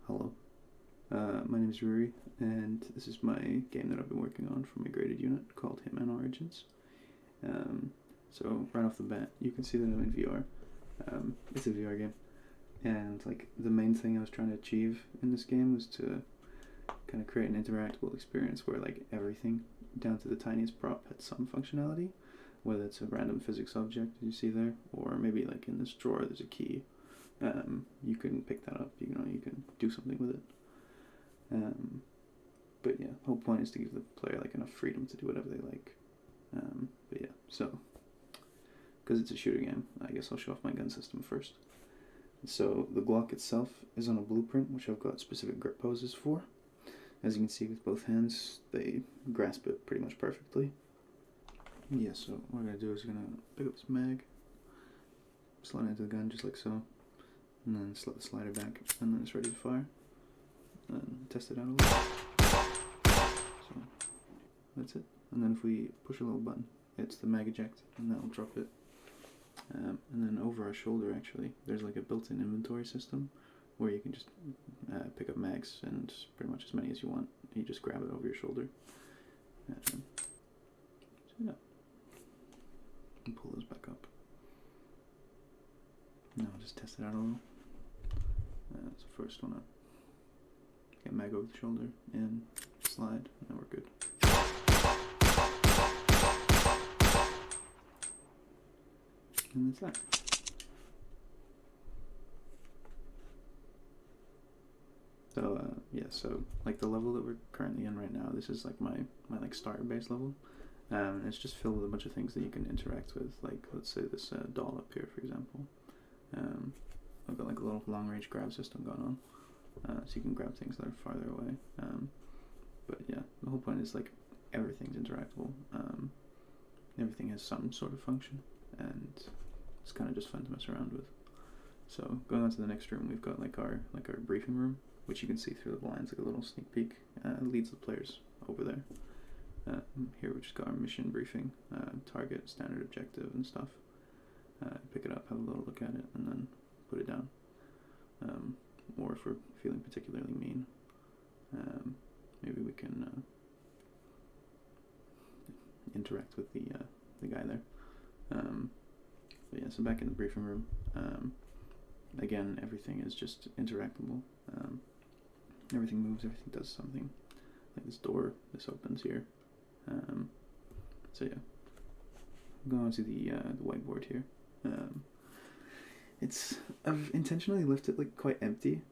Hello, my name is Ruri, and this is my game that I've been working on for my graded unit called Hitman Origins. Um, so right off the bat, you can see that I'm in VR. It's a VR game, and like the main thing I was trying to achieve in this game was to kind of create an interactable experience where like everything, down to the tiniest prop, had some functionality. Whether it's a random physics object you see there, or maybe like in this drawer there's a key. You can pick that up. You can do something with it. Um, but yeah, the whole point is to give the player like enough freedom to do whatever they like. But yeah, so because it's a shooter game, I guess I'll show off my gun system first. So the Glock itself is on a blueprint, which I've got specific grip poses for. As you can see with both hands, they grasp it pretty much perfectly. Yeah, so what I'm going to do is I'm going to pick up this mag, slide it into the gun just like so, and then slip the slider back, and then it's ready to fire. And test it out a little. So that's it. And then if we push a little button, it's the mag eject, and that will drop it. And then over our shoulder, actually, there's like a built-in inventory system where you can just pick up mags, and pretty much as many as you want. You just grab it over your shoulder. So yeah, and pull those back up. Now I'll just test it out a little. So first one up. Get mag over the shoulder and slide, and we're good. And that's that. So yeah, so like the level that we're currently in right now, this is like my like starter base level. It's just filled with a bunch of things that you can interact with, like let's say this doll up here, for example. I've got like a little long range grab system going on. So you can grab things that are farther away. But yeah, the whole point is like everything's interactable. Everything has some sort of function, and it's kind of just fun to mess around with. So going on to the next room, we've got like our briefing room, which you can see through the blinds, like a little sneak peek. Leads the players over there. Here we just got our mission briefing, target, standard objective, and stuff. Pick it up, have a little look at it, and then put it down. Or if we're feeling particularly mean, maybe we can interact with the guy there. But yeah, so back in the briefing room, again, everything is just interactable. Everything moves, everything does something. Like this door, this opens here. So yeah, go on to the whiteboard here. I've intentionally left it like quite empty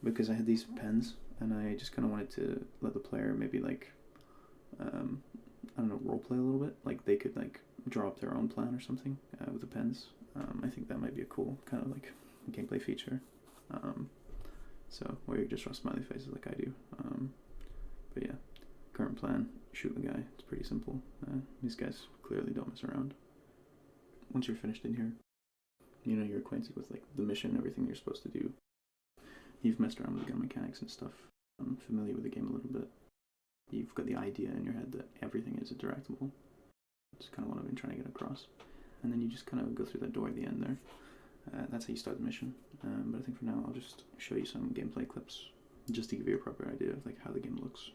because I had these pens, and I just kind of wanted to let the player maybe like I don't know, roleplay a little bit. Like they could like draw up their own plan or something with the pens. I think that might be a cool kind of like gameplay feature. So where you just draw smiley faces like I do. But yeah, current plan: shoot the guy. It's pretty simple. These guys clearly don't mess around. Once you're finished in here, you know you're acquainted with like the mission, everything you're supposed to do. You've messed around with the gun mechanics and stuff. I'm familiar with the game a little bit. You've got the idea in your head that everything is interactable. It's kind of what I've been trying to get across. And then you just kind of go through that door at the end there. That's how you start the mission. But I think for now I'll just show you some gameplay clips just to give you a proper idea of like how the game looks.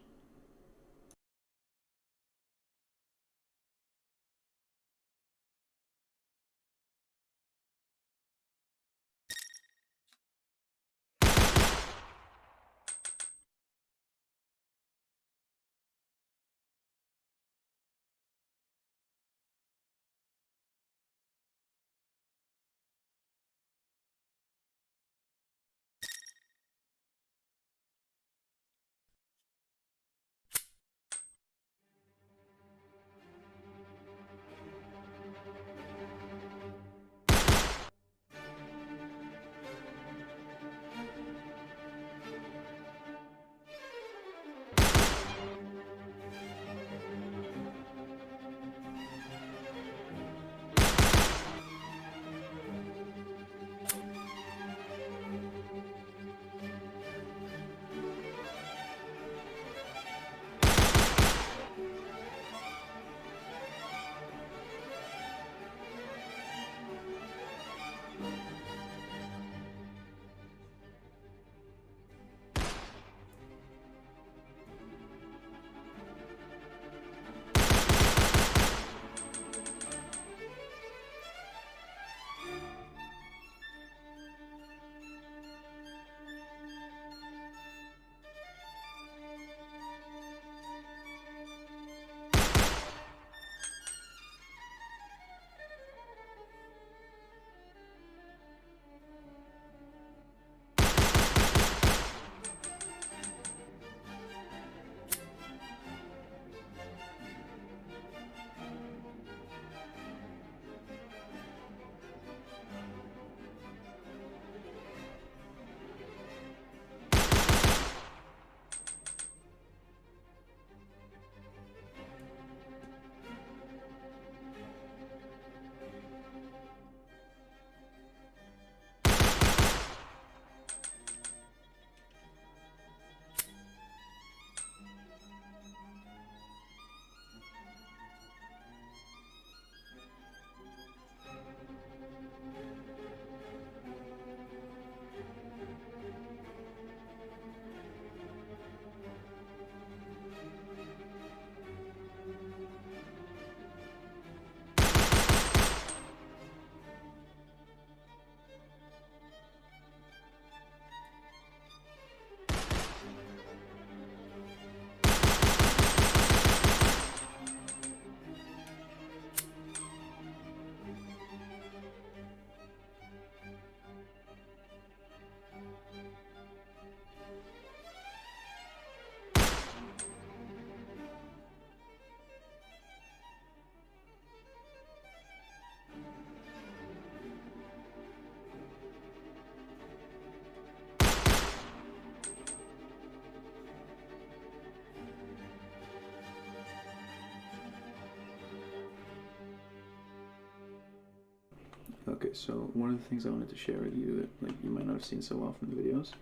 Okay, so one of the things I wanted to share with you that like you might not have seen so often in the videos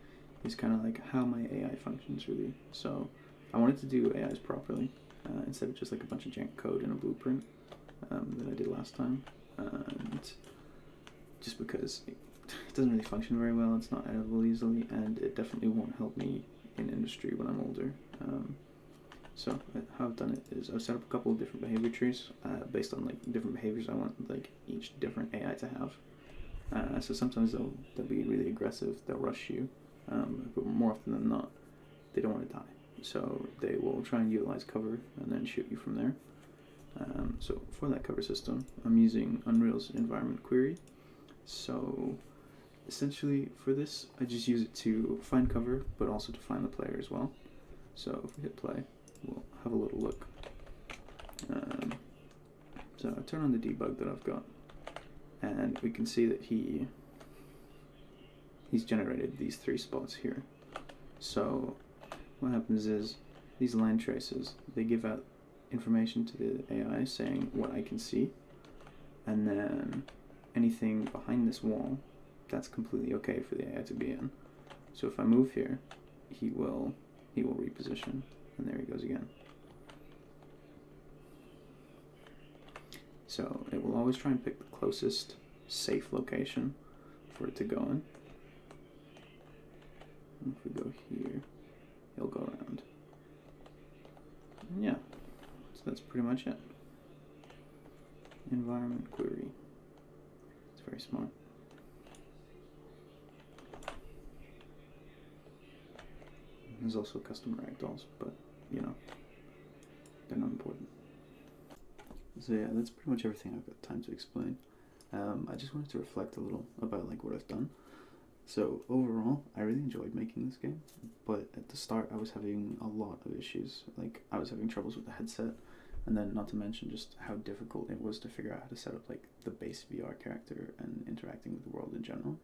is kind of like how my AI functions really. So I wanted to do AIs properly instead of just like a bunch of jank code in a blueprint that I did last time. And just because it doesn't really function very well, it's not editable easily, and it definitely won't help me in industry when I'm older. So how I've done it is I've set up a couple of different behavior trees based on like different behaviors I want like each different AI to have. So sometimes they'll be really aggressive, they'll rush you, but more often than not, they don't want to die. So they will try and utilize cover and then shoot you from there. So for that cover system, I'm using Unreal's environment query. So essentially for this, I just use it to find cover, but also to find the player as well. So if we hit play, we'll have a little look. So I turn on the debug that I've got, and we can see that he's generated these 3 spots here. So what happens is these line traces, they give out information to the AI saying what I can see, and then anything behind this wall, that's completely okay for the AI to be in. So if I move here, he will reposition, and there he goes again. So it will always try and pick the closest safe location for it to go in. And if we go here, he'll go around. And yeah, so that's pretty much it. Environment query. It's very smart. There's also custom ragdolls, but you know, they're not important. So yeah, that's pretty much everything I've got time to explain. I just wanted to reflect a little about like what I've done. So overall, I really enjoyed making this game, but at the start I was having a lot of issues. Like I was having troubles with the headset, and then not to mention just how difficult it was to figure out how to set up like the base VR character and interacting with the world in general.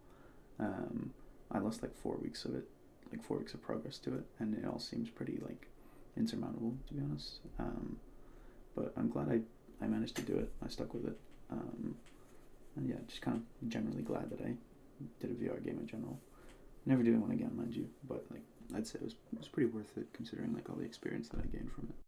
I lost like 4 weeks of it, like 4 weeks of progress to it, and it all seems pretty like insurmountable, to be honest. But I'm glad I managed to do it. I stuck with it. And yeah, just kind of generally glad that I did a VR game in general. Never doing one again, mind you, but like I'd say it was pretty worth it considering like all the experience that I gained from it.